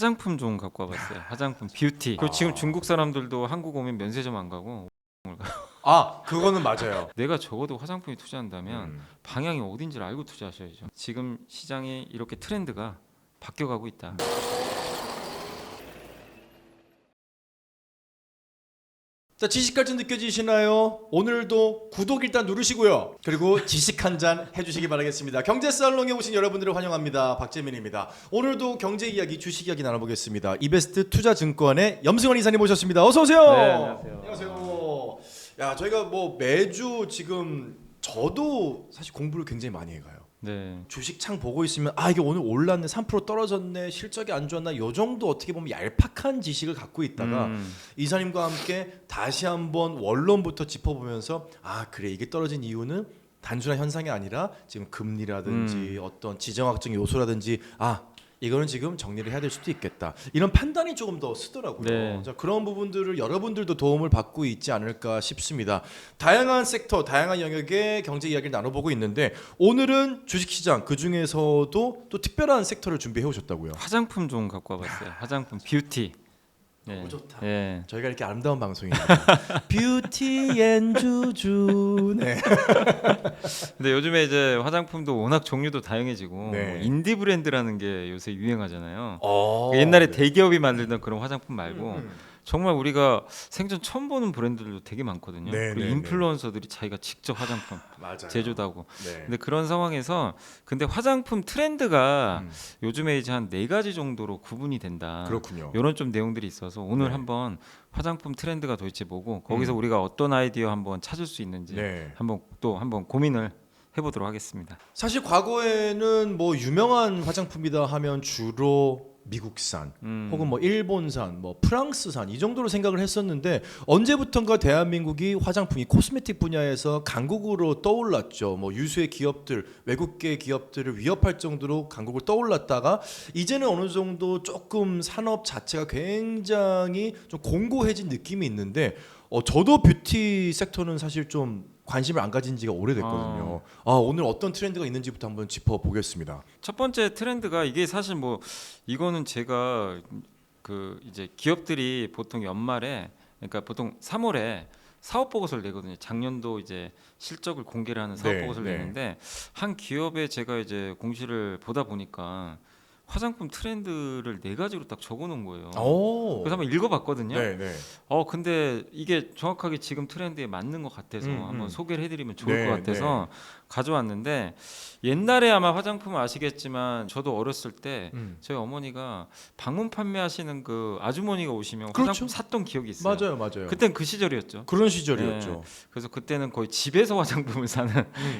화장품 좀 갖고 와봤어요. 화장품 뷰티. 그리고 지금 중국 사람들도 한국 오면 면세점 안 가고 아, 그거는 맞아요. 내가 적어도 화장품에 투자한다면 음. 방향이 어딘지를 알고 투자하셔야죠. 지금 시장이 이렇게 트렌드가 바뀌어가고 있다. 자, 지식 갈증 느껴지시나요? 오늘도 구독 일단 누르시고요. 그리고 지식 한 잔 해주시기 바라겠습니다. 경제살롱에 오신 여러분들을 환영합니다. 박재민입니다. 오늘도 경제 이야기, 주식 이야기 나눠보겠습니다. 이베스트 투자증권의 염승원 이사님 모셨습니다. 어서 오세요. 네, 안녕하세요. 안녕하세요. 야, 저희가 뭐 매주 지금 저도 사실 공부를 굉장히 많이 해가요. 네. 주식 창 보고 있으면 아 이게 오늘 올랐네 3% 떨어졌네 실적이 안 좋았나 요 정도 어떻게 보면 얄팍한 지식을 갖고 있다가 이사님과 함께 다시 한번 원론부터 짚어보면서 아 그래 이게 떨어진 이유는 단순한 현상이 아니라 지금 금리라든지 어떤 지정학적 요소라든지 아 이거는 지금 정리를 해야 될 수도 있겠다 이런 판단이 조금 더 쓰더라고요. 네. 자, 그런 부분들을 여러분들도 도움을 받고 있지 않을까 싶습니다. 다양한 섹터, 다양한 영역의 경제 이야기를 나눠보고 있는데 오늘은 주식시장 그 중에서도 또 특별한 섹터를 준비해 오셨다고요. 화장품 좀 갖고 와봤어요. 화장품 뷰티. 네. 너무 좋다. 네. 저희가 이렇게 아름다운 방송입니다. 뷰티 앤 주주. 네. 근데 요즘에 이제 화장품도 워낙 종류도 다양해지고 네. 뭐 인디 브랜드라는 게 요새 유행하잖아요. 네. 옛날에 대기업이 만들던 그런 화장품 말고 정말 우리가 생전 처음 보는 브랜드들도 되게 많거든요. 네, 그리고 네, 인플루언서들이 자기가 직접 화장품 맞아요. 제조도 하고. 네. 근데 그런 상황에서 근데 화장품 트렌드가 요즘에 이제 한 4가지 정도로 구분이 된다. 그렇군요. 이런 좀 내용들이 있어서 오늘 네. 한번 화장품 트렌드가 도대체 뭐고 거기서 우리가 어떤 아이디어 한번 찾을 수 있는지 네. 한번 고민을 해보도록 하겠습니다. 사실 과거에는 뭐 유명한 화장품이다 하면 주로 미국산 혹은 뭐 일본산, 뭐 프랑스산 이 정도로 생각을 했었는데 언제부턴가 대한민국이 화장품이 코스메틱 분야에서 강국으로 떠올랐죠. 뭐 유수의 기업들, 외국계 기업들을 위협할 정도로 강국을 떠올랐다가 이제는 어느 정도 조금 산업 자체가 굉장히 좀 공고해진 느낌이 있는데 저도 뷰티 섹터는 사실 좀 관심을 안 가진 지가 오래됐거든요. 오늘 어떤 트렌드가 있는지부터 한번 짚어보겠습니다. 첫 번째 트렌드가 이게 사실 뭐 이거는 제가 그 이제 기업들이 보통 연말에 그러니까 보통 3월에 사업 보고서를 내거든요. 작년도 이제 실적을 공개를 하는 사업 네, 보고서를 네. 내는데 한 기업에 제가 이제 공시를 보다 보니까 화장품 트렌드를 4가지로 딱 적어놓은 거예요. 오. 그래서 한번 읽어봤거든요. 네, 네. 근데 이게 정확하게 지금 트렌드에 맞는 것 같아서 한번 소개를 해드리면 좋을 네, 것 같아서 가져왔는데 옛날에 아마 화장품을 아시겠지만 저도 어렸을 때 저희 어머니가 방문 판매하시는 그 아주머니가 오시면 그렇죠. 화장품 샀던 기억이 있어요. 맞아요, 맞아요. 그땐 그 시절이었죠. 그런 시절이었죠. 그래서 그때는 거의 집에서 화장품을 사는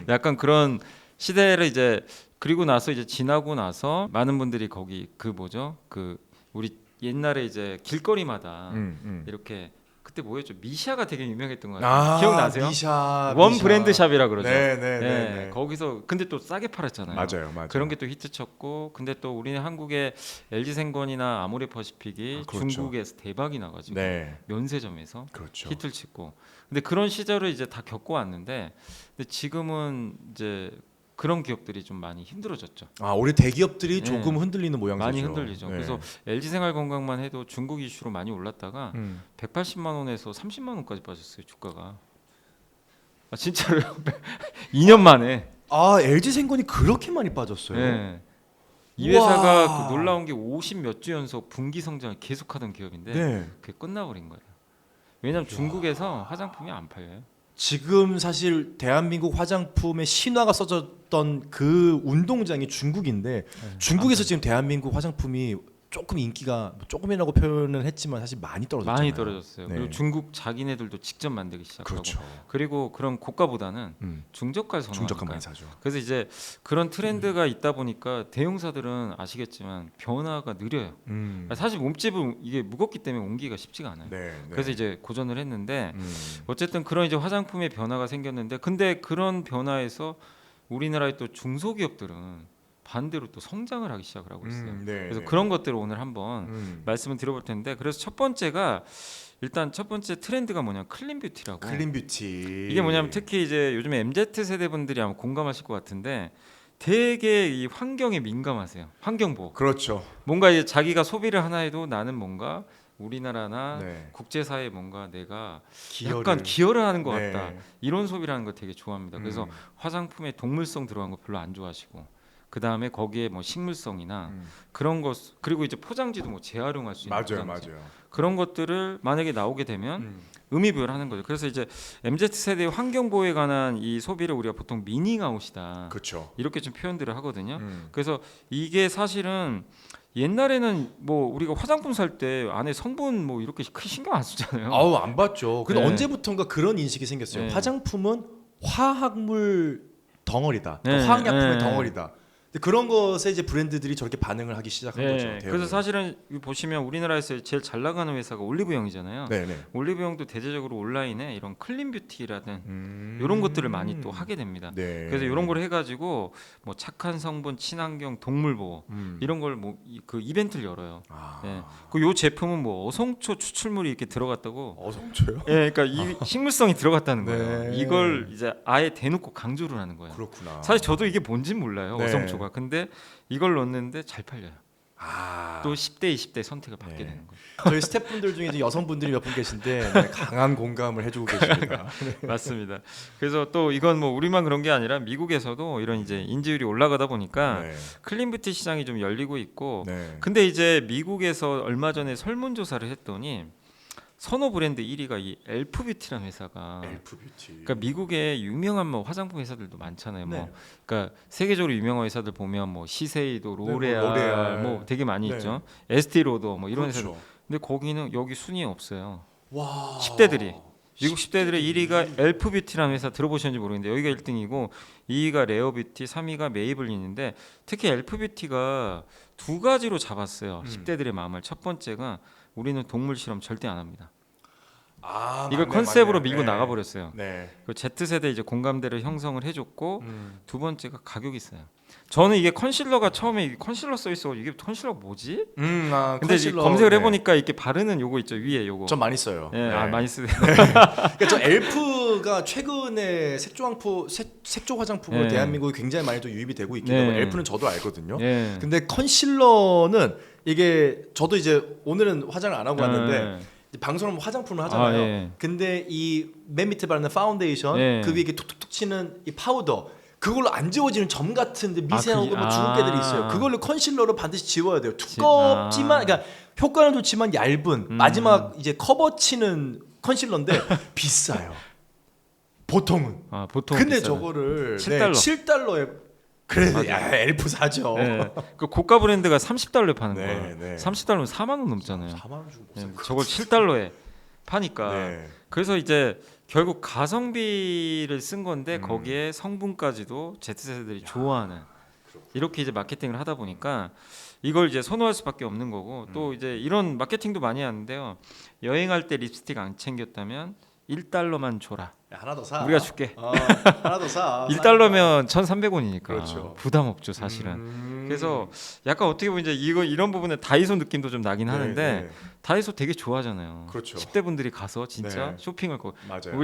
약간 그런 시대를 이제 그리고 나서 이제 지나고 나서 많은 분들이 거기 그 뭐죠? 그 우리 옛날에 이제 길거리마다 이렇게 그때 뭐였죠? 미샤가 되게 유명했던 것 같아요. 기억나세요? 미샤, 원 미샤. 브랜드 샵이라 그러죠. 네, 네, 네, 네. 거기서 근데 또 싸게 팔았잖아요. 맞아요, 맞아요. 그런 게 또 히트쳤고 근데 또 우리는 한국의 LG생건이나 아모레퍼시픽이 그렇죠. 중국에서 대박이 나가지고 네, 면세점에서 그렇죠. 히트를 치고 근데 그런 시절을 이제 다 겪고 왔는데 근데 지금은 이제 그런 기업들이 좀 많이 힘들어졌죠. 우리 대기업들이 네. 조금 흔들리는 모양새죠. 많이 흔들리죠. 네. 그래서 LG생활건강만 해도 중국 이슈로 많이 올랐다가 180만 원에서 30만 원까지 빠졌어요 주가가. 진짜로요? 2년 만에. LG생건이 그렇게 많이 빠졌어요. 네. 이 우와. 회사가 그 놀라운 게 50 몇 주 연속 분기 성장을 계속하던 기업인데 네. 그게 끝나버린 거예요. 왜냐하면 중국에서 화장품이 안 팔려요. 지금 사실 대한민국 화장품의 신화가 써졌던 그 운동장이 중국인데 중국에서 지금 대한민국 화장품이 조금 인기가 조금이라고 표현을 했지만 사실 많이 떨어졌잖아요. 많이 떨어졌어요. 네. 그리고 중국 자기네들도 직접 만들기 시작하고 그렇죠. 그리고 그런 고가보다는 중저가를 선호하니까 중저가 많이 사죠. 그래서 이제 그런 트렌드가 있다 보니까 대형사들은 아시겠지만 변화가 느려요. 사실 몸집은 이게 무겁기 때문에 옮기기가 쉽지가 않아요. 네, 네. 그래서 이제 고전을 했는데 어쨌든 그런 이제 화장품의 변화가 생겼는데 근데 그런 변화에서 우리나라의 또 중소기업들은 반대로 또 성장을 하기 시작을 하고 있어요. 네, 그래서 네. 그런 것들을 오늘 한번 말씀을 드려볼 텐데 그래서 첫 번째가 일단 첫 번째 트렌드가 뭐냐 클린 뷰티라고. 클린 뷰티. 이게 뭐냐면 특히 이제 요즘에 MZ 세대 분들이 아마 공감하실 것 같은데 되게 이 환경에 민감하세요. 환경 보호. 그렇죠. 뭔가 이제 자기가 소비를 하나 해도 나는 뭔가 우리나라나 네. 국제사회에 뭔가 내가 기여를. 약간 기여를 하는 것 네. 같다. 이런 소비를 하는 거 되게 좋아합니다. 그래서 화장품에 동물성 들어간 거 별로 안 좋아하시고 그 다음에 거기에 뭐 식물성이나 그런 것 그리고 이제 포장지도 뭐 재활용할 수 있는 맞아요, 포장지. 맞아요. 그런 것들을 만약에 나오게 되면 의미 부여를 하는 거죠. 그래서 이제 MZ 세대의 환경 보호에 관한 이 소비를 우리가 보통 미닝아웃이다. 그렇죠. 이렇게 좀 표현들을 하거든요. 그래서 이게 사실은 옛날에는 뭐 우리가 화장품 살 때 안에 성분 뭐 이렇게 크게 신경 안 쓰잖아요. 아우 안 봤죠. 근데 네. 언제부턴가 그런 인식이 생겼어요. 네. 화장품은 화학물 덩어리다. 또 네, 화학약품의 네. 덩어리다. 근데 그런 것에 이제 브랜드들이 저렇게 반응을 하기 시작한 거죠. 네, 대부분. 그래서 사실은 보시면 우리나라에서 제일 잘 나가는 회사가 올리브영이잖아요. 네네. 올리브영도 대대적으로 온라인에 이런 클린 뷰티라든 이런 것들을 많이 또 하게 됩니다. 네. 그래서 이런 걸 해가지고 뭐 착한 성분, 친환경, 동물 보호 이런 걸 뭐 그 이벤트를 열어요. 아. 예. 그요 제품은 뭐 어성초 추출물이 이렇게 들어갔다고. 어성초요? 예, 그러니까 이 식물성이 들어갔다는 거예요. 네. 이걸 이제 아예 대놓고 강조를 하는 거예요. 그렇구나. 사실 저도 이게 뭔진 몰라요. 네. 어성초가. 근데 이걸 넣는데 잘 팔려요. 아. 또 10대, 20대 선택을 받게 네. 되는 거예요. 저희 스태프분들 중에 이제 여성분들이 몇 분 계신데 네, 강한 공감을 해주고 계십니다. 맞습니다. 그래서 또 이건 뭐 우리만 그런 게 아니라 미국에서도 이런 이제 인지율이 올라가다 보니까 네. 클린뷰티 시장이 좀 열리고 있고 네. 근데 이제 미국에서 얼마 전에 설문조사를 했더니 선호 브랜드 1위가 이 엘프뷰티라는 회사가 엘프 뷰티. 그러니까 미국에 유명한 뭐 화장품 회사들도 많잖아요. 네. 뭐 그러니까 세계적으로 유명한 회사들 보면 뭐 시세이도, 로레알, 로레알. 뭐 되게 많이 네. 있죠. 에스티로더 뭐 이런 회사들. 그렇죠. 근데 거기는 여기 순위에 없어요. 와. 10대들이 미국 10대들의 1위가 엘프뷰티라는 회사 들어보셨는지 모르겠는데 여기가 1등이고 2위가 레어뷰티, 3위가 메이블린인데 특히 엘프뷰티가 두 가지로 잡았어요. 10대들의 마음을. 첫 번째가 우리는 동물 실험 절대 안 합니다. 아, 이걸 맞네, 컨셉으로 맞네. 밀고 네. 나가버렸어요. 네. 그 Z세대 이제 공감대를 형성을 해줬고 두 번째가 가격이 있어요. 저는 이게 컨실러가 처음에 이게 컨실러 써 있어 이게 컨실러 뭐지? 아, 근데 이제 컨실러, 검색을 네. 해보니까 이렇게 바르는 요거 있죠 위에 요거. 전 많이 써요. 예, 네. 아, 많이 쓰세요. 그러니까 저 엘프가 최근에 색조 화장품으로 네. 대한민국에 굉장히 많이 또 유입이 되고 있기 네. 때문에 엘프는 저도 알거든요. 예. 근데 컨실러는 이게 저도 이제 오늘은 화장을 안 하고 왔는데 이제 방송은 화장품을 하잖아요. 아, 예. 근데 이 맨 밑에 바르는 파운데이션 예. 그 위에 이렇게 툭툭툭 치는 이 파우더 그걸로 안 지워지는 점 같은데 미세하고 그게- 뭐 주근깨들이 있어요. 그걸로 컨실러로 반드시 지워야 돼요. 아. 두껍지만 그러니까 효과는 좋지만 얇은 마지막 이제 커버 치는 컨실러인데 비싸요. 보통은. 아, 보통 근데 비싸요. 저거를 $7. 7달러에 그래서 맞아요. 야, 엘프 사죠. 예. 그 고가 브랜드가 30달러에 파는 네, 거예요. 네. 30달러면 4만 원 넘잖아요. 4만 원 주고 예, 못 사. 저걸 7달러에 파니까. 네. 그래서 이제 결국 가성비를 쓴 건데 거기에 성분까지도 Z세대들이 좋아하는 이렇게 이제 마케팅을 하다 보니까 이걸 이제 선호할 수밖에 없는 거고 또 이제 이런 마케팅도 많이 하는데요. 여행할 때 립스틱 안 챙겼다면 1달러만 줘라. 야, 하나 더 사. 우리가 줄게. 하나 더 사. 1달러면 1,300원이니까 그렇죠. 부담 없죠, 사실은. 그래서 약간 어떻게 보면 이제 이런 부분에 다이소 느낌도 좀 나긴 하는데 네. 다이소 되게 좋아하잖아요. 그렇죠. 10대 분들이 가서 진짜 네. 쇼핑을 맞아요.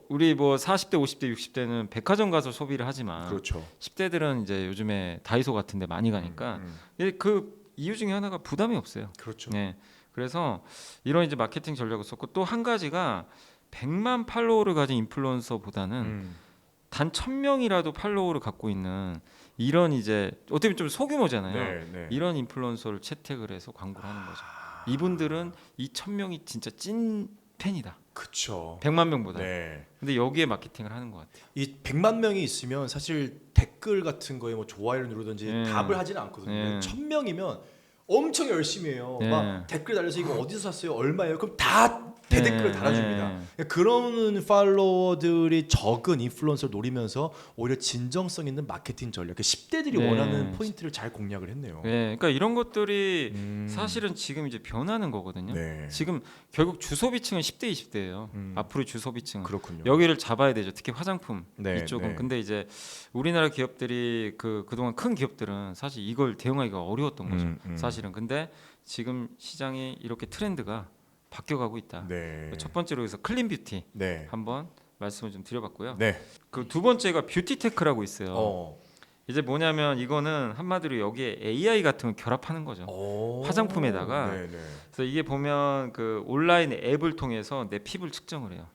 우리 뭐 40대, 50대, 60대는 백화점 가서 소비를 하지만 그렇죠. 10대들은 이제 요즘에 다이소 같은 데 많이 가니까 그 이유 중에 하나가 부담이 없어요. 그렇죠. 네. 그래서 이런 이제 마케팅 전략을 썼고 또 한 가지가 100만 팔로워를 가진 인플루언서보다는 단 1,000명이라도 팔로워를 갖고 있는 이런 이제 어떻게 보면 좀 소규모잖아요. 네, 네. 이런 인플루언서를 채택을 해서 광고를 하는 거죠. 이분들은 이 1,000명이 진짜 찐 팬이다. 그렇죠. 100만 명보다. 네. 근데 여기에 마케팅을 하는 것 같아요. 이 100만 명이 있으면 사실 댓글 같은 거에 뭐 좋아요를 누르든지 네. 답을 하지는 않거든요. 네. 1000명이면 엄청 열심히 해요. 네. 막 댓글 달려서 이거 어디서 샀어요? 얼마예요? 그럼 다 대댓글을 네. 달아줍니다. 네. 그런 팔로워들이 적은 인플루언서를 노리면서 오히려 진정성 있는 마케팅 전략, 10대들이 네. 원하는 포인트를 잘 공략을 했네요. 네, 그러니까 이런 것들이 사실은 지금 이제 변하는 거거든요. 네. 지금 결국 주소비층은 10대, 20대예요. 음. 앞으로의 주소비층은 그렇군요. 여기를 잡아야 되죠. 특히 화장품 네, 이쪽은. 네. 근데 이제 우리나라 기업들이 그동안 큰 기업들은 사실 이걸 대응하기가 어려웠던 거죠. 사실은. 근데 지금 시장이 이렇게 트렌드가 바뀌어가고 있다. 네. 첫 번째로 해서 클린 뷰티 네. 한번 말씀을 좀 드려봤고요. 네. 그 두 번째가 뷰티 테크라고 있어요. 이제 뭐냐면 이거는 한마디로 여기에 AI 같은 걸 결합하는 거죠. 화장품에다가. 네네. 그래서 이게 보면 그 온라인 앱을 통해서 내 피부를 측정을 해요.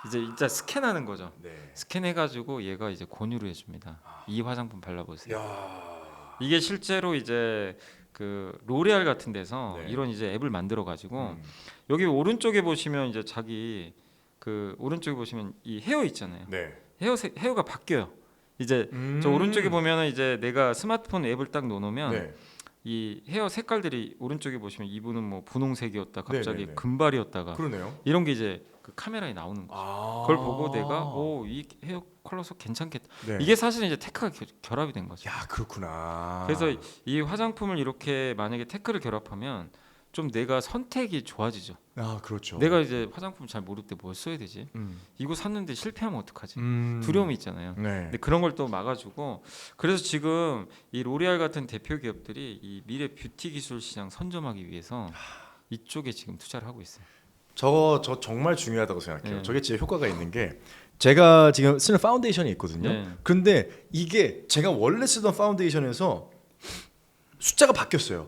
이제 진짜 스캔하는 거죠. 네. 스캔해가지고 얘가 이제 권유를 해줍니다. 이 화장품 발라보세요. 야. 이게 실제로 이제 그 로레알 같은 데서 네. 이런 이제 앱을 만들어가지고 여기 오른쪽에 보시면 이제 자기 그 오른쪽에 보시면 이 헤어 있잖아요. 네. 헤어가 바뀌어요. 이제 저 오른쪽에 보면은 이제 내가 스마트폰 앱을 딱 넣어놓으면 네. 이 헤어 색깔들이 오른쪽에 보시면 이분은 뭐 분홍색이었다 갑자기 네네네. 금발이었다가 그러네요. 이런 게 이제 그 카메라에 나오는 거죠. 그걸 보고 내가 이 헤어 컬러서 괜찮겠다. 네. 이게 사실은 이제 테크가 결합이 된 거죠. 야 그렇구나. 그래서 이 화장품을 이렇게 만약에 테크를 결합하면 좀 내가 선택이 좋아지죠. 아 그렇죠. 내가 이제 화장품 잘 모를 때 뭘 써야 되지? 이거 샀는데 실패하면 어떡하지? 두려움이 있잖아요. 네. 근데 그런 걸 또 막아주고 그래서 지금 이 로레알 같은 대표 기업들이 이 미래 뷰티 기술 시장 선점하기 위해서 이쪽에 지금 투자를 하고 있어요. 저 정말 중요하다고 생각해요. 네. 저게 진짜 효과가 있는 게 제가 지금 쓰는 파운데이션이 있거든요. 네. 근데 이게 제가 원래 쓰던 파운데이션에서 숫자가 바뀌었어요.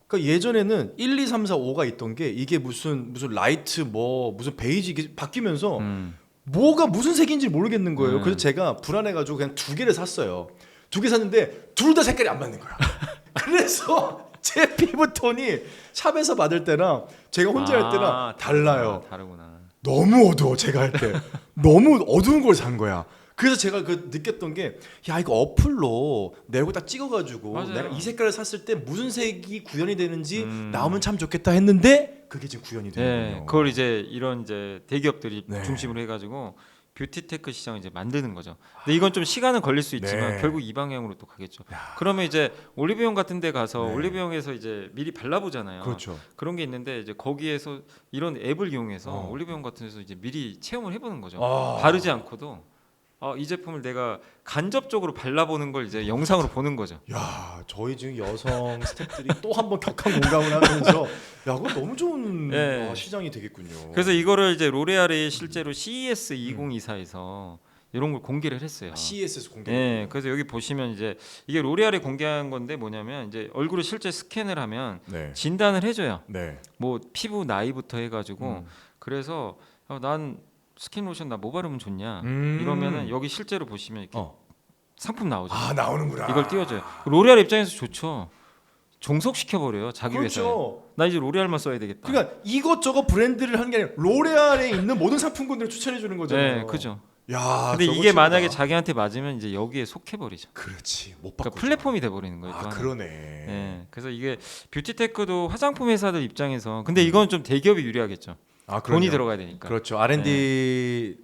그러니까 예전에는 1, 2, 3, 4, 5가 있던 게 이게 무슨 라이트 무슨 베이지 이게 바뀌면서 뭐가 무슨 색인지 모르겠는 거예요. 그래서 제가 불안해가지고 그냥 2개를 샀어요. 2개 샀는데 둘 다 색깔이 안 맞는 거야. 그래서 제 피부톤이 샵에서 받을 때랑 제가 혼자 할 때랑 달라요. 다르구나. 너무 어두워 제가 할 때. 너무 어두운 걸 산 거야. 그래서 제가 그 느꼈던 게 야 이거 어플로 내 얼굴 딱 찍어가지고 맞아요. 내가 이 색깔을 샀을 때 무슨 색이 구현이 되는지 나오면 참 좋겠다 했는데 그게 지금 구현이 네, 되는군요. 그걸 이제 이런 이제 대기업들이 네. 중심으로 해가지고 뷰티테크 시장을 이제 만드는 거죠. 근데 이건 좀 시간은 걸릴 수 있지만 네. 결국 이 방향으로 또 가겠죠. 그러면 이제 올리브영 같은 데 가서 네. 올리브영에서 이제 미리 발라보잖아요. 그렇죠. 그런 게 있는데 이제 거기에서 이런 앱을 이용해서 어. 올리브영 같은 데서 이제 미리 체험을 해보는 거죠. 아. 바르지 않고도 이 제품을 내가 간접적으로 발라보는 걸 이제 영상으로 보는 거죠. 야 저희 지금 여성 스태프들이 또 한 번 격한 공감을 하면서 야 그거 너무 좋은 네. 시장이 되겠군요. 그래서 이거를 이제 로레알이 실제로 CES 2024에서 이런 걸 공개를 했어요. CES에서 공개. 네, 그래서 여기 보시면 이제 이게 로레알이 공개한 건데 뭐냐면 이제 얼굴을 실제 스캔을 하면 네. 진단을 해줘요. 네. 뭐 피부 나이부터 해가지고 그래서 난 스킨 로션 나 뭐 바르면 좋냐 이러면은 여기 실제로 보시면 이렇게 상품 나오죠. 아 나오는구나. 이걸 띄워줘요. 로레알 입장에서 좋죠. 종속시켜 버려요 자기 회사에. 그렇죠. 나 이제 로레알만 써야 되겠다. 그러니까 이것저것 브랜드를 하는 게 아니라 로레알에 있는 모든 상품군들을 추천해 주는 거잖아요. 네, 그죠. 야, 근데 저거 이게 최고다. 만약에 자기한테 맞으면 이제 여기에 속해 버리죠. 그렇지 못 그러니까 바꾸죠. 플랫폼이 돼 버리는 거예요. 또 아 하나. 그러네. 네, 그래서 이게 뷰티테크도 화장품 회사들 입장에서 근데 이건 좀 대기업이 유리하겠죠. 아 돈이 들어가야 되니까. 그렇죠. R&D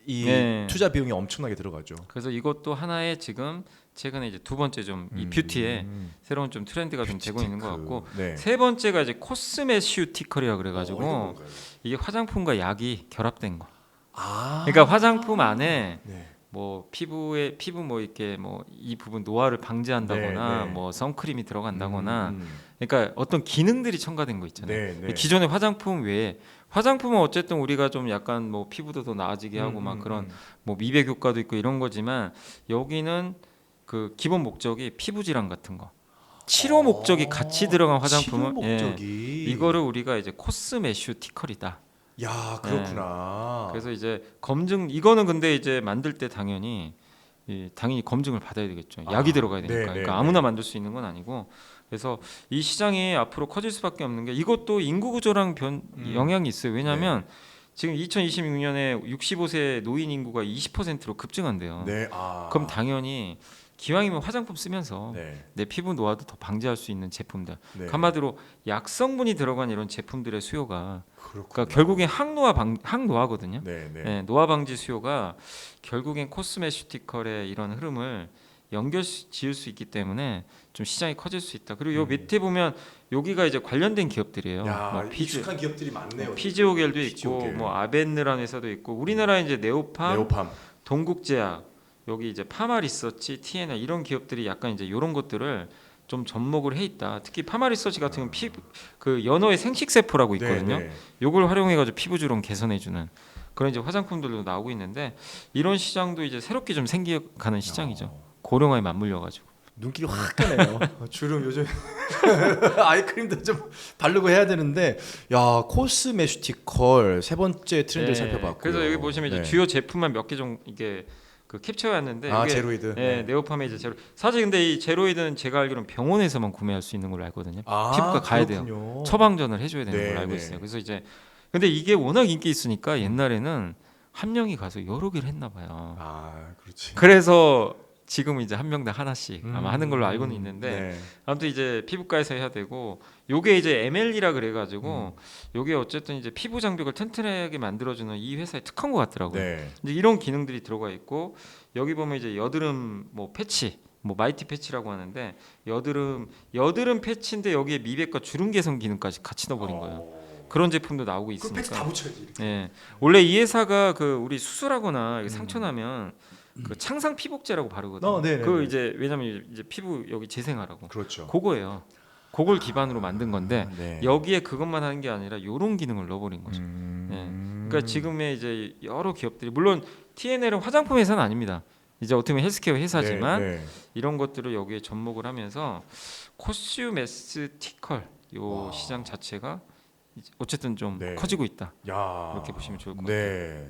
이 네. 투자 비용이 엄청나게 들어가죠. 그래서 이것도 하나의 지금 최근에 이제 두 번째 좀 이 뷰티에 새로운 좀 트렌드가 좀 되고 있는 것 같고 네. 세 번째가 이제 코스메슈티컬이라 그래가지고 이건 뭔가요? 이게 화장품과 약이 결합된 거. 아. 그러니까 화장품 안에 네. 뭐 피부 뭐 이렇게 뭐 이 부분 노화를 방지한다거나 네, 네. 뭐 선크림이 들어간다거나 그러니까 어떤 기능들이 첨가된 거 있잖아요. 네, 네. 기존의 화장품 외에 화장품은 어쨌든 우리가 좀 약간 뭐 피부도 더 나아지게 하고 막 그런 뭐 미백 효과도 있고 이런 거지만 여기는 그 기본 목적이 피부 질환 같은 거 치료 목적이 같이 들어간 화장품은 치료 목적이 이거를 우리가 이제 코스메슈티컬이다. 야 그렇구나. 그래서 이제 검증 이거는 근데 이제 만들 때 당연히 검증을 받아야 되겠죠. 약이 들어가야 되니까. 네, 네, 그러니까 네. 아무나 만들 수 있는 건 아니고. 그래서 이 시장이 앞으로 커질 수밖에 없는 게 이것도 인구 구조랑 영향이 있어요. 왜냐하면 지금 2026년에 65세 노인 인구가 20%로 급증한대요. 네. 아. 그럼 당연히 기왕이면 화장품 쓰면서 네. 내 피부 노화도 더 방지할 수 있는 제품들. 네. 한마디로 약성분이 들어간 이런 제품들의 수요가 그렇구나. 그러니까 결국엔 항노화거든요. 네, 네. 네, 노화 방지 수요가 결국엔 코스메슈티컬의 이런 흐름을 연결 지을 수 있기 때문에 좀 시장이 커질 수 있다. 그리고 요 밑에 보면 여기가 이제 관련된 기업들이에요. 야, 뭐 익숙한 기업들이 많네요. 피지오겔도 있고 피지오겔. 뭐 아벤느라는 회사도 있고 우리나라에 이제 네오팜, 네오팜. 동국제약, 여기 이제 파마리서치, TNL 이런 기업들이 약간 이제 이런 것들을 좀 접목을 해 있다. 특히 파마리서치 같은 경우는 피부 그 연어의 생식세포라고 있거든요. 네, 네. 요걸 활용해가지고 피부 주름 개선해주는 그런 이제 화장품들도 나오고 있는데 이런 시장도 이제 새롭게 좀 생겨가는 시장이죠. 고령화에 맞물려가지고. 눈길이 확 가네요. 주름 요즘 아이크림도 좀 바르고 해야 되는데, 야 코스메티컬 세 번째 트렌드를 살펴봤고요. 그래서 여기 보시면 이제 주요 제품만 몇 개 좀 이게 그 캡처해왔는데, 아 이게 제로이드. 네오파메이즈 제로. 사실 근데 이 제로이드는 제가 알기로는 병원에서만 구매할 수 있는 걸로 알거든요. 아, 피부과 가야 그렇군요. 돼요. 처방전을 해줘야 되는 걸로 알고 있어요. 그래서 이제 근데 이게 워낙 인기 있으니까 옛날에는 한 명이 가서 여러 개를 했나 봐요. 아 그렇지. 그래서 지금 이제 한 명당 하나씩 아마 하는 걸로 알고는 있는데, 네. 아무튼 이제 피부과에서 해야 되고, 요게 이제 ML이라 그래가지고 요게 어쨌든 이제 피부 장벽을 튼튼하게 만들어주는 이 회사의 특허인 것 같더라고요. 네. 이제 이런 기능들이 들어가 있고, 여기 보면 이제 여드름 뭐 패치, 뭐 마이티 패치라고 하는데, 여드름 패치인데 여기에 미백과 주름 개선 기능까지 같이 넣어버린 거예요. 그런 제품도 나오고 그 있으니까. 패치 다 붙여야지. 이렇게. 예, 원래 이 회사가 그 우리 수술하거나 상처 나면 그 창상 피복제라고 바르거든요. 네네. 그 이제 왜냐면 이제 피부 여기 재생하라고. 그렇죠. 그거예요. 그걸 기반으로 만든 건데, 네. 여기에 그것만 하는 게 아니라 요런 기능을 넣어버린 거죠. 그러니까 지금의 이제 여러 기업들이, 물론 TNL은 화장품 회사는 아닙니다. 이제 어떻게 보면 헬스케어 회사지만 네. 이런 것들을 여기에 접목을 하면서 코스메티컬 요 시장 자체가 이제 어쨌든 좀 네. 커지고 있다. 야. 이렇게 보시면 좋을 것 같아요. 네.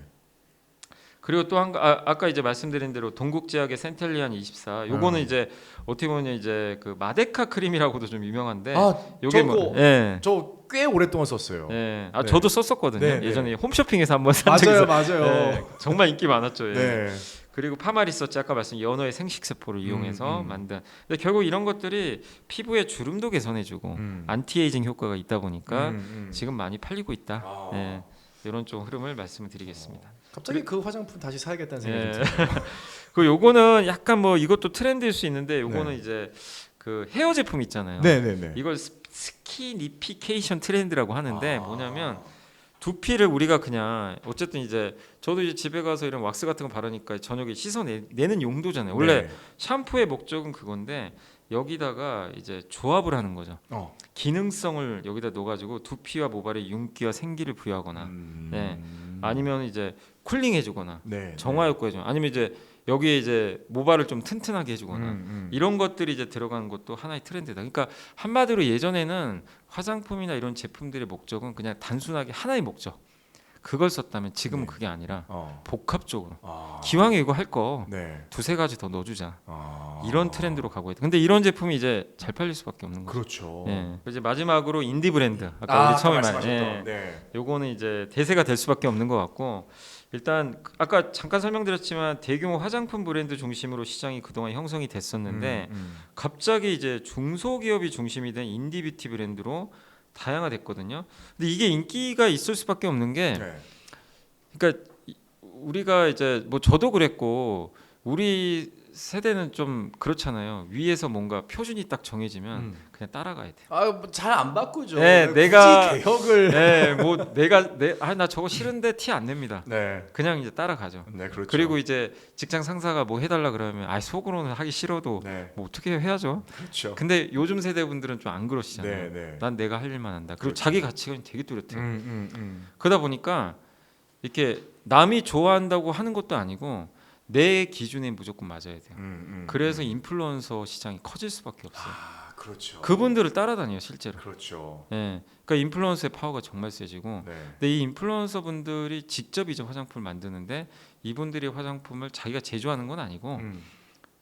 그리고 또 아까 이제 말씀드린 대로 동국제약의 센텔리안 24, 요거는 이제 어떻게 보면 이제 그 마데카 크림이라고도 좀 유명한데, 아 요게 저거 뭐, 예, 저 꽤 오랫동안 썼어요. 예, 네. 저도 썼었거든요. 네, 네. 예전에 홈쇼핑에서 한번 산 적이 맞아요, 있어요. 맞아요. 예, 정말 인기 많았죠. 예. 네. 그리고 파마리서치 아까 말씀 연어의 생식세포를 이용해서 음. 만든. 근데 결국 이런 것들이 피부의 주름도 개선해주고 안티에이징 효과가 있다 보니까 지금 많이 팔리고 있다. 아. 예, 이런 좀 흐름을 말씀을 드리겠습니다. 갑자기 그 화장품 다시 사야겠다는 생각이 예. 들어요. 그 요거는 약간 뭐 이것도 트렌드일 수 있는데, 요거는 네. 이제 그 헤어 제품 있잖아요. 네네네. 이걸 스키니피케이션 트렌드라고 하는데, 아. 뭐냐면 두피를 우리가 그냥 어쨌든 이제 저도 이제 집에 가서 이런 왁스 같은 거 바르니까 저녁에 씻어내는 용도잖아요. 원래 네. 샤ம்பу의 목적은 그건데, 여기다가 이제 조합을 하는 거죠. 기능성을 여기다 넣어가지고 두피와 모발에 윤기와 생기를 부여하거나, 네. 아니면 이제 쿨링 해주거나, 네. 정화 효과 해주거나, 아니면 이제 여기에 이제 모발을 좀 튼튼하게 해주거나, 이런 것들이 이제 들어가는 것도 하나의 트렌드다. 그러니까 한마디로 예전에는 화장품이나 이런 제품들의 목적은 그냥 단순하게 하나의 목적, 그걸 썼다면 지금은 네. 그게 아니라 어. 복합적으로 아. 기왕에 이거 할 거 네. 두세 가지 더 넣어주자, 아. 이런 트렌드로 가고 있다. 근데 이런 제품이 이제 잘 팔릴 수밖에 없는 거죠. 그렇죠. 예. 이제 마지막으로 인디 브랜드, 아까 우리 처음에 말씀하셨던. 네. 요거는 이제 대세가 될 수밖에 없는 것 같고, 일단 아까 잠깐 설명드렸지만 대규모 화장품 브랜드 중심으로 시장이 그동안 형성이 됐었는데, 갑자기 이제 중소기업이 중심이 된 인디 뷰티 브랜드로 다양화됐거든요. 근데 이게 인기가 있을 수밖에 없는 게, 네. 그러니까 우리가 이제 뭐 저도 그랬고, 우리 세대는 좀 그렇잖아요. 위에서 뭔가 표준이 딱 정해지면 그냥 따라가야 돼요. 아잘 안 바꾸죠. 네, 굳이 내가 개혁을. 네, 뭐 나 저거 싫은데 티 안 냅니다. 네. 그냥 이제 따라가죠. 네, 그렇죠. 그리고 이제 직장 상사가 뭐 해달라 그러면 속으로는 하기 싫어도 네. 뭐 어떻게 해야죠. 그렇죠. 근데 요즘 세대 분들은 좀 안 그러시잖아요. 네, 네. 난 내가 할 일만 한다. 그리고 그렇죠. 자기 가치관이 되게 뚜렷해요. 음. 그러다 보니까 이렇게 남이 좋아한다고 하는 것도 아니고 내 기준에 무조건 맞아야 돼요. 그래서 인플루언서 시장이 커질 수밖에 없어요. 아, 그렇죠. 그분들을 따라다녀요, 실제로. 그렇죠. 예. 그러니까 인플루언서의 파워가 정말 세지고, 네. 근데 이 인플루언서 분들이 직접 이제 화장품을 만드는데, 이분들이 화장품을 자기가 제조하는 건 아니고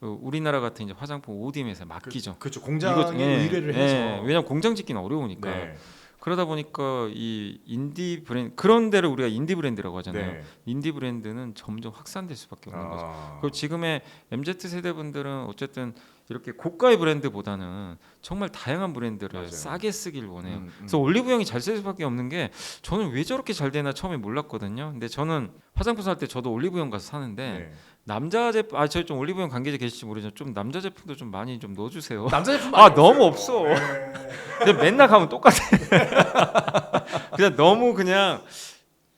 우리나라 같은 이제 화장품 ODM에서 맡기죠. 그렇죠. 공장에 의뢰를 해서. 왜냐면 공장 짓기는 어려우니까. 네. 그러다 보니까 이 인디 브랜드, 그런 데를 우리가 인디 브랜드라고 하잖아요. 네. 인디 브랜드는 점점 확산될 수밖에 없는 거죠. 아. 그리고 지금의 MZ 세대 분들은 어쨌든 이렇게 고가의 브랜드보다는 정말 다양한 브랜드를 맞아요. 싸게 쓰길 원해요. 그래서 올리브영이 잘 쓸 수밖에 없는 게, 저는 왜 저렇게 잘 되나 처음에 몰랐거든요. 근데 저는 화장품 살 때 저도 올리브영 가서 사는데, 네. 남자 제품, 저희 좀 올리브영 관계자 계실지 모르지만 좀 남자 제품도 좀 많이 좀 넣어주세요. 남자 제품 너무 없어. 그냥 맨날 가면 똑같아. 그냥 너무 그냥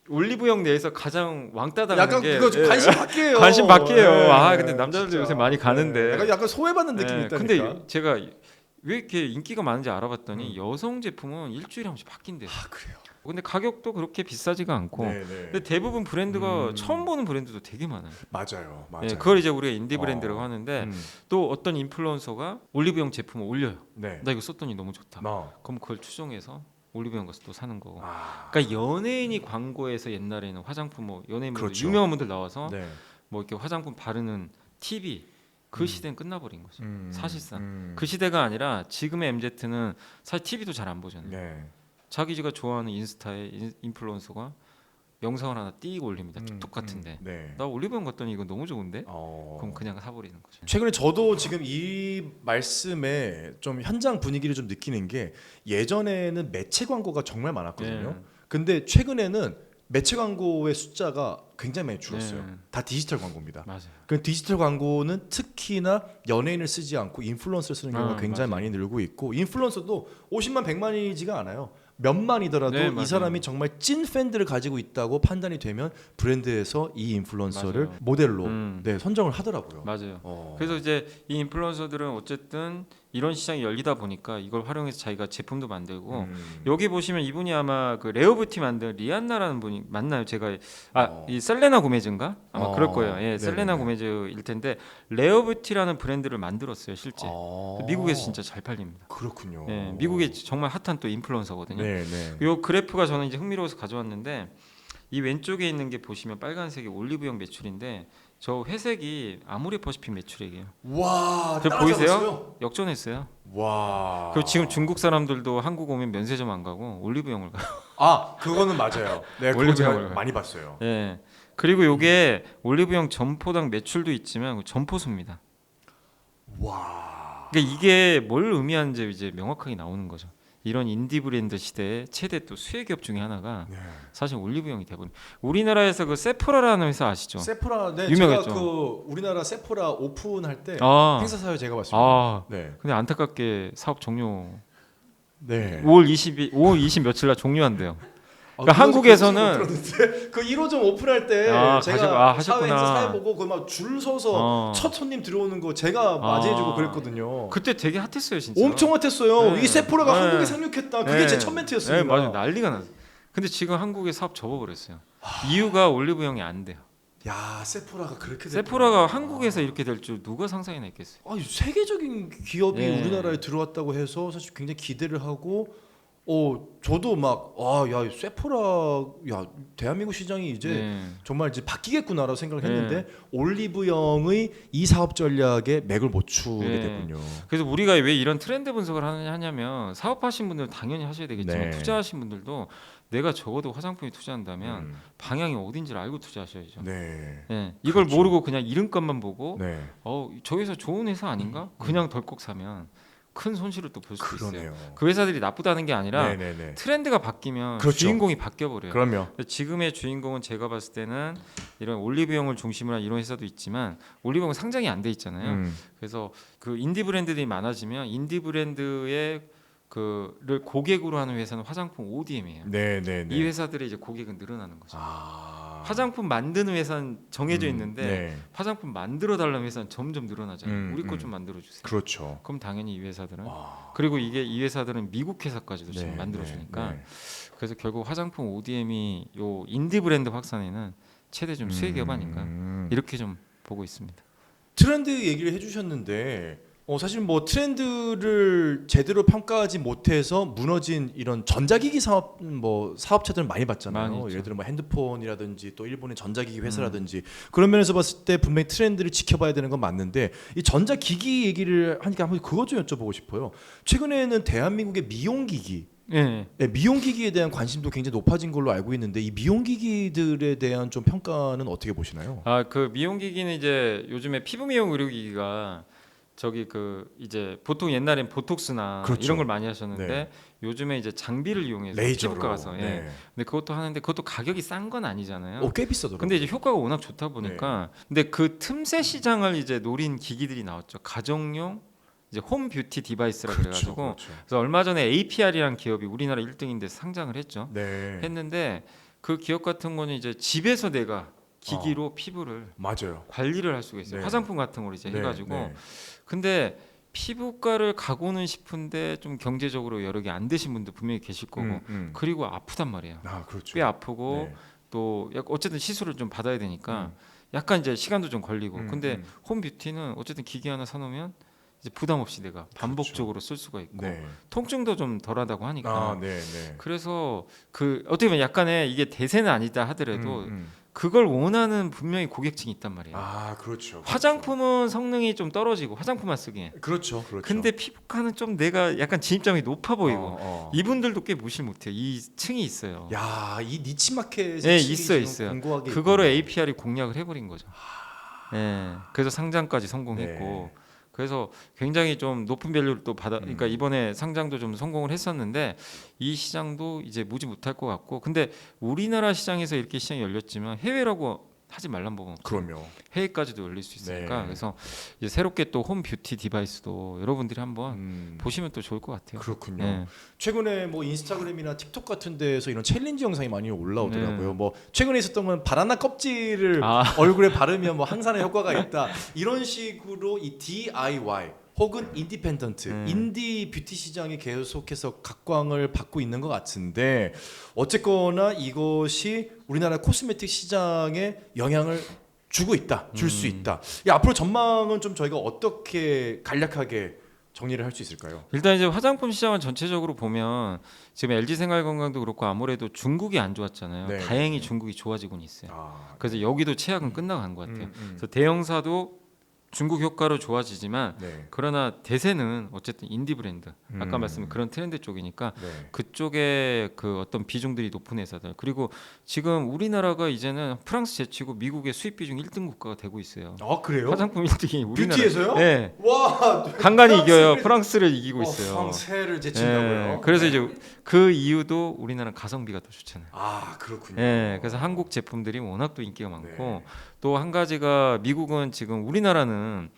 올리브영 내에서 가장 왕따 당하는 약간 게, 그거 관심 받기예요. 관심 받기예요. 네, 근데 남자들도 진짜. 요새 많이 가는데. 약간 소외받는 느낌이 있다니까. 근데 제가 왜 이렇게 인기가 많은지 알아봤더니 여성 제품은 일주일에 한 번씩 바뀐대요. 그래요. 근데 가격도 그렇게 비싸지가 않고. 네, 네. 근데 대부분 브랜드가 음. 처음 보는 브랜드도 되게 많아요. 맞아요. 예, 그걸 이제 우리가 인디 브랜드라고 어. 하는데 음. 또 어떤 인플루언서가 올리브영 제품을 올려요. 네. 나 이거 썼더니 너무 좋다. 어. 그럼 그걸 추종해서 올리브영 가서 또 사는 거고. 아. 그러니까 연예인이 광고에서 옛날에는 화장품 뭐 연예인분들 그렇죠. 유명한 분들 나와서 네. 뭐 이렇게 화장품 바르는 TV 그 시대는 끝나버린 거죠. 사실상 그 시대가 아니라 지금의 MZ는 사실 TV도 잘 안 보잖아요. 네. 자기가 좋아하는 인스타에 인플루언서가 영상을 하나 띄고 올립니다. 틱톡 같은데 네. 나 올리브영 갔더니 이거 너무 좋은데? 어. 그럼 그냥 사버리는 거죠. 최근에 저도 지금 이 말씀에 좀 현장 분위기를 좀 느끼는 게 예전에는 매체 광고가 정말 많았거든요. 네. 근데 최근에는 매체 광고의 숫자가 굉장히 많이 줄었어요. 네. 다 디지털 광고입니다. 맞아요. 그 디지털 광고는 특히나 연예인을 쓰지 않고 인플루언서를 쓰는 경우가 굉장히 맞아요. 많이 늘고 있고 인플루언서도 50만 100만이지가 않아요. 몇만이더라도 네, 이 맞아요. 사람이 정말 찐 팬들을 가지고 있다고 판단이 되면 브랜드에서 이 인플루언서를 맞아요. 모델로 음. 네, 선정을 하더라고요. 맞아요. 어. 그래서 이제 이 인플루언서들은 어쨌든 이런 시장이 열리다 보니까 이걸 활용해서 자기가 제품도 만들고 여기 보시면 이분이 아마 그 레어뷰티 만든 리안나라는 분이 맞나요? 제가 이 셀레나 고메즈인가? 아마 그럴 거예요. 예, 셀레나 네네네. 고메즈일 텐데 레어뷰티라는 브랜드를 만들었어요, 실제. 아. 미국에서 진짜 잘 팔립니다. 그렇군요. 예, 미국에 정말 핫한 또 인플루언서거든요. 네, 네. 요 그래프가 저는 이제 흥미로워서 가져왔는데 이 왼쪽에 있는 게 보시면 빨간색이 올리브영 매출인데 저 회색이 아모레퍼시픽 매출액이에요. 와, 저 보이세요? 따라잡았어요? 역전했어요. 와. 그리고 지금 중국 사람들도 한국 오면 면세점 안 가고 올리브영을 가요. 아, 그거는 맞아요. 네, 그거 올리브영을 제가 가요. 많이 봤어요. 예. 그리고 요게 올리브영 점포당 매출도 있지만 점포수입니다. 와. 그러니까 이게 뭘 의미하는지 이제 명확하게 나오는 거죠. 이런 인디 브랜드 시대의 최대 또 수혜 기업 중에 하나가 네. 사실 올리브영이 돼버린. 우리나라에서 그 세포라라는 회사 아시죠? 세포라, 네, 유명했죠. 제가 그 우리나라 세포라 오픈할 때 아, 행사 사회 제가 봤습니다. 아, 네, 근데 안타깝게 사업 종료. 네. 5월 20 며칠 날 종료한대요. 그러니까 한국에서는 그 1호점 오픈할 때 하셨구나. 제가 사회 행사 사회 보고 그 막 줄 서서 첫 손님 들어오는 거 제가 맞이해주고 그랬거든요. 그때 되게 핫했어요, 진짜. 엄청 핫했어요. 네. 이 세포라가 네. 한국에 상륙했다. 그게 네. 제 첫 멘트였습니다. 네, 맞아요. 난리가 났어요. 근데 지금 한국에 사업 접어버렸어요. 이유가 올리브영이 안 돼요. 야, 세포라가 그렇게 됐구나. 세포라가 한국에서 이렇게 될 줄 누가 상상이나 했겠어요. 아니, 세계적인 기업이 예. 우리나라에 들어왔다고 해서 사실 굉장히 기대를 하고 저도 막 야, 세포라 야, 대한민국 시장이 이제 네. 정말 이제 바뀌겠구나라고 생각을 네. 했는데 올리브영의 이 사업 전략에 맥을 못 추게 네. 됐군요. 그래서 우리가 왜 이런 트렌드 분석을 하냐면 사업하신 분들은 당연히 하셔야 되겠지만 네. 투자하신 분들도 내가 적어도 화장품에 투자한다면 방향이 어딘지를 알고 투자하셔야죠. 네. 예, 이걸 그렇죠. 모르고 그냥 이름값만 보고 네. 저 회사 좋은 회사 아닌가? 그냥 덜컥 사면 큰 손실을 또 볼 수 있어요. 그러네요. 그 회사들이 나쁘다는 게 아니라 네네네. 트렌드가 바뀌면 그렇죠. 주인공이 바뀌어버려요. 그럼요. 지금의 주인공은 제가 봤을 때는 이런 올리브영을 중심으로 한 이런 회사도 있지만 올리브영은 상장이 안 돼 있잖아요. 그래서 그 인디 브랜드들이 많아지면 인디 브랜드의 그를 고객으로 하는 회사는 화장품 ODM이에요. 네네네. 이 회사들의 이제 고객은 늘어나는 거죠. 아. 화장품 만드는 회사는 정해져 있는데 네. 화장품 만들어 달라는 회사는 점점 늘어나잖아요. 우리 거 좀 만들어 주세요. 그렇죠. 그럼 당연히 이 회사들은 아. 그리고 이 회사들은 미국 회사까지도 지금 네, 만들어 주니까 네. 그래서 결국 화장품 ODM이 요 인디 브랜드 확산에는 최대 좀 수혜 기업 아닌가 이렇게 좀 보고 있습니다. 트렌드 얘기를 해주셨는데 사실 뭐 트렌드를 제대로 평가하지 못해서 무너진 이런 전자기기 사업 사업체들은 많이 봤잖아요. 많이 있죠. 예를 들어 뭐 핸드폰이라든지 또 일본의 전자기기 회사라든지 그런 면에서 봤을 때 분명히 트렌드를 지켜봐야 되는 건 맞는데 이 전자기기 얘기를 하니까 한번 그것 좀 여쭤보고 싶어요. 최근에는 대한민국의 미용기기 예. 네, 미용기기에 대한 관심도 굉장히 높아진 걸로 알고 있는데 이 미용기기들에 대한 좀 평가는 어떻게 보시나요? 그 미용기기는 이제 요즘에 피부 미용 의료기기가 저기 그 이제 보통 옛날엔 보톡스나 그렇죠. 이런 걸 많이 하셨는데 네. 요즘에 이제 장비를 이용해서 레이저로. 피부과 가서 네. 근데 그것도 하는데 그것도 가격이 싼 건 아니잖아요. 꽤 비싸더라고요. 근데 이제 효과가 워낙 좋다 보니까 근데 그 틈새 시장을 이제 노린 기기들이 나왔죠. 가정용 이제 홈 뷰티 디바이스라 그래가지고 그렇죠. 그래서 얼마 전에 APR이라는 기업이 우리나라 1등인데 상장을 했죠. 네. 했는데 그 기업 같은 거는 이제 집에서 내가 기기로 피부를 맞아요. 관리를 할 수가 있어요. 네. 화장품 같은 걸 이제 네, 해가지고 네. 근데 피부과를 가고는 싶은데 좀 경제적으로 여력이 안 되신 분들 분명히 계실 거고 그리고 아프단 말이에요. 아 그렇죠. 꽤 아프고 네. 또 어쨌든 시술을 좀 받아야 되니까 약간 이제 시간도 좀 걸리고 근데 홈뷰티는 어쨌든 기계 하나 사놓으면 이제 부담 없이 내가 반복적으로 쓸 수가 있고 네. 통증도 좀 덜하다고 하니까 아, 네, 네. 그래서 그 어떻게 보면 약간의 이게 대세는 아니다 하더라도 그걸 원하는 분명히 고객층이 있단 말이에요. 아, 그렇죠. 화장품은 성능이 좀 떨어지고 화장품만 쓰기엔 그렇죠. 그렇죠. 근데 피부과는 좀 내가 약간 진입점이 높아 보이고 어. 이분들도 꽤 무시를 못해요. 이 층이 있어요. 야, 이 니치 마켓이 네, 있어요. 공고하게 그거를 있군요. APR이 공략을 해버린 거죠. 네, 그래서 상장까지 성공했고 네. 그래서 굉장히 좀 높은 밸류를 또 받아. 그러니까 이번에 상장도 좀 성공을 했었는데 이 시장도 이제 무지 못할 것 같고 근데 우리나라 시장에서 이렇게 시장이 열렸지만 해외라고 하지 말란 법은 없어요. 그럼요. 해외까지도 열릴 수 있으니까 네. 그래서 이제 새롭게 또 홈 뷰티 디바이스도 여러분들이 한번 보시면 또 좋을 것 같아요. 그렇군요. 네. 최근에 뭐 인스타그램이나 틱톡 같은 데에서 이런 챌린지 영상이 많이 올라오더라고요. 네. 뭐 최근에 있었던 건 바나나 껍질을 아. 얼굴에 바르면 뭐 항산화 효과가 있다. 이런 식으로 이 DIY 혹은 인디펜던트, 인디 뷰티 시장이 계속해서 각광을 받고 있는 것 같은데 어쨌거나 이것이 우리나라 코스메틱 시장에 영향을 주고 있다, 줄 수 있다. 이 앞으로 전망은 좀 저희가 어떻게 간략하게 정리를 할 수 있을까요? 일단 이제 화장품 시장은 전체적으로 보면 지금 LG 생활건강도 그렇고 아무래도 중국이 안 좋았잖아요. 네. 다행히 중국이 좋아지고는 있어요. 아, 그래서 여기도 최악은 끝나간 것 같아요. 그래서 대형사도 중국 효과로 좋아지지만 네. 그러나 대세는 어쨌든 인디 브랜드 아까 말씀드린 그런 트렌드 쪽이니까 네. 그쪽에 그 어떤 비중들이 높은 회사들 그리고 지금 우리나라가 이제는 프랑스 제치고 미국의 수입 비중 1등 국가가 되고 있어요. 아 그래요? 화장품 1등이 우리나라. 뷰티에서요? 네. 와, 간간히 이겨요. 프랑스를 이기고 있어요. 프랑스를 제친다고요? 네. 그래서 이제 그 이유도 우리나라는 가성비가 더 좋잖아요. 아 그렇군요. 네. 그래서 한국 제품들이 워낙 또 인기가 많고 네. 또 한 가지가 미국은 지금 우리나라는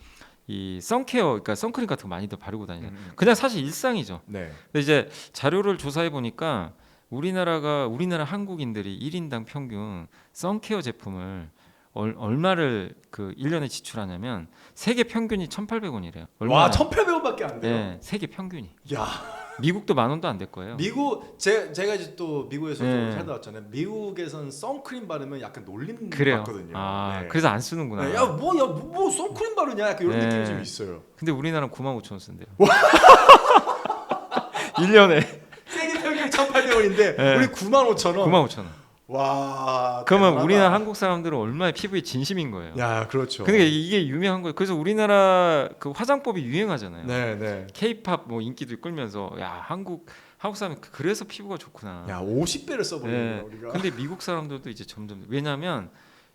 이 선케어, 그러니까 선크림 같은 거 많이들 바르고 다니요. 그냥 사실 일상이죠. 네. 근데 이제 자료를 조사해 보니까 우리나라 한국인들이 1인당 평균 선케어 제품을 얼마를 그 1년에 지출하냐면 세계 평균이 1,800원이래요. 와 1,800원밖에 안 돼요. 네, 세계 평균이. 야, 미국도 10,000원도 안 될 거예요. 미국 제가 이제 또 미국에서 네. 좀 살다 왔잖아요. 미국에선 선크림 바르면 약간 놀림 그래요. 받거든요. 아, 네. 그래서 안 쓰는구나. 네, 야뭐 선크림 바르냐 약간 이런 네. 느낌이 좀 있어요. 근데 우리나라는 95,000원 쓴대요. 1년에 세계 평균 1,800원인데 네. 우리 95,000원. 95,000원. 와. 그러면 대단하다. 우리나라 한국 사람들은 얼마나 피부에 진심인 거예요. 야, 그렇죠. 근데 이게 유명한 거예요. 그래서 우리나라 그 화장법이 유행하잖아요. 네, 네. K-팝 뭐 인기도 끌면서 야 한국 사람 그래서 피부가 좋구나. 야, 50배를 써버리네요, 네. 우리가. 근데 미국 사람들도 이제 점점 왜냐하면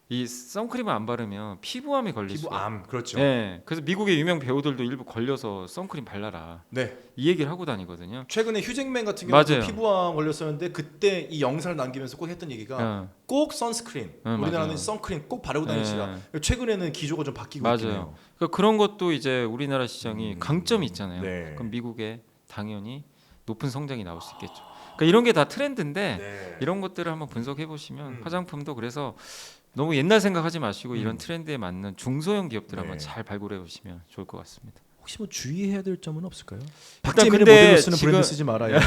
이 선크림을 안 바르면 피부암이 걸릴 수가. 피부암, 그렇죠. 네. 그래서 미국의 유명 배우들도 일부 걸려서 선크림 발라라. 네. 이 얘기를 하고 다니거든요. 최근에 휴잭맨 같은 경우도 맞아요. 피부암 걸렸었는데 그때 이 영상을 남기면서 꼭 했던 얘기가 어. 꼭 선스크린. 우리나라는 맞아요. 선크림 꼭 바르고 다니시라. 네. 최근에는 기조가 좀 바뀌고 있긴 맞아요. 해요. 그러니까 그런 것도 이제 우리나라 시장이 강점이 있잖아요. 네. 그럼 미국에 당연히 높은 성장이 나올 수 있겠죠. 그러니까 이런 게 다 트렌드인데 네. 이런 것들을 한번 분석해 보시면 화장품도 그래서 너무 옛날 생각하지 마시고 이런 트렌드에 맞는 중소형 기업들 한번 네. 잘 발굴해 보시면 좋을 것 같습니다. 혹시 뭐 주의해야 될 점은 없을까요? 일단 박재민의 근데 모델로 쓰는 지금- 브랜드 쓰지 말아요.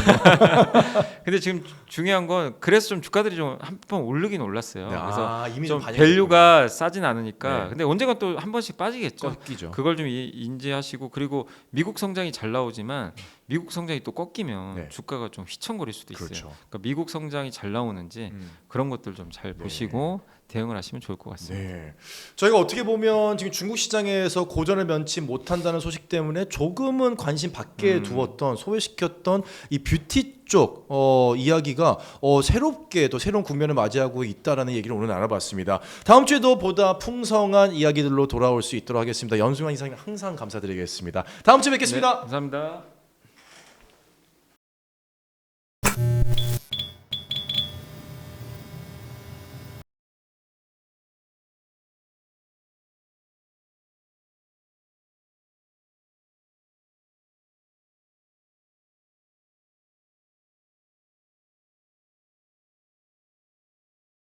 근데 지금 중요한 건 그래서 좀 주가들이 좀 한 번 오르긴 올랐어요. 네, 그래서 이미 좀 반영이 밸류가 싸진 않으니까 네. 근데 언젠가 또 한 번씩 빠지겠죠. 꺾이죠. 그걸 좀 인지하시고 그리고 미국 성장이 잘 나오지만 미국 성장이 또 꺾이면 네. 주가가 좀 휘청거릴 수도 있어요. 그렇죠. 그러니까 미국 성장이 잘 나오는지 그런 것들 좀 잘 보시고 대응을 하시면 좋을 것 같습니다. 네. 저희가 어떻게 보면 지금 중국 시장에서 고전을 면치 못한다는 소식 때문에 조금은 관심 밖에 두었던 소외시켰던 이 뷰티 쪽 이야기가 새롭게 또 새로운 국면을 맞이하고 있다라는 얘기를 오늘 알아봤습니다. 다음 주에도 보다 풍성한 이야기들로 돌아올 수 있도록 하겠습니다. 연승환 이사님 항상 감사드리겠습니다. 다음 주에 뵙겠습니다. 네, 감사합니다.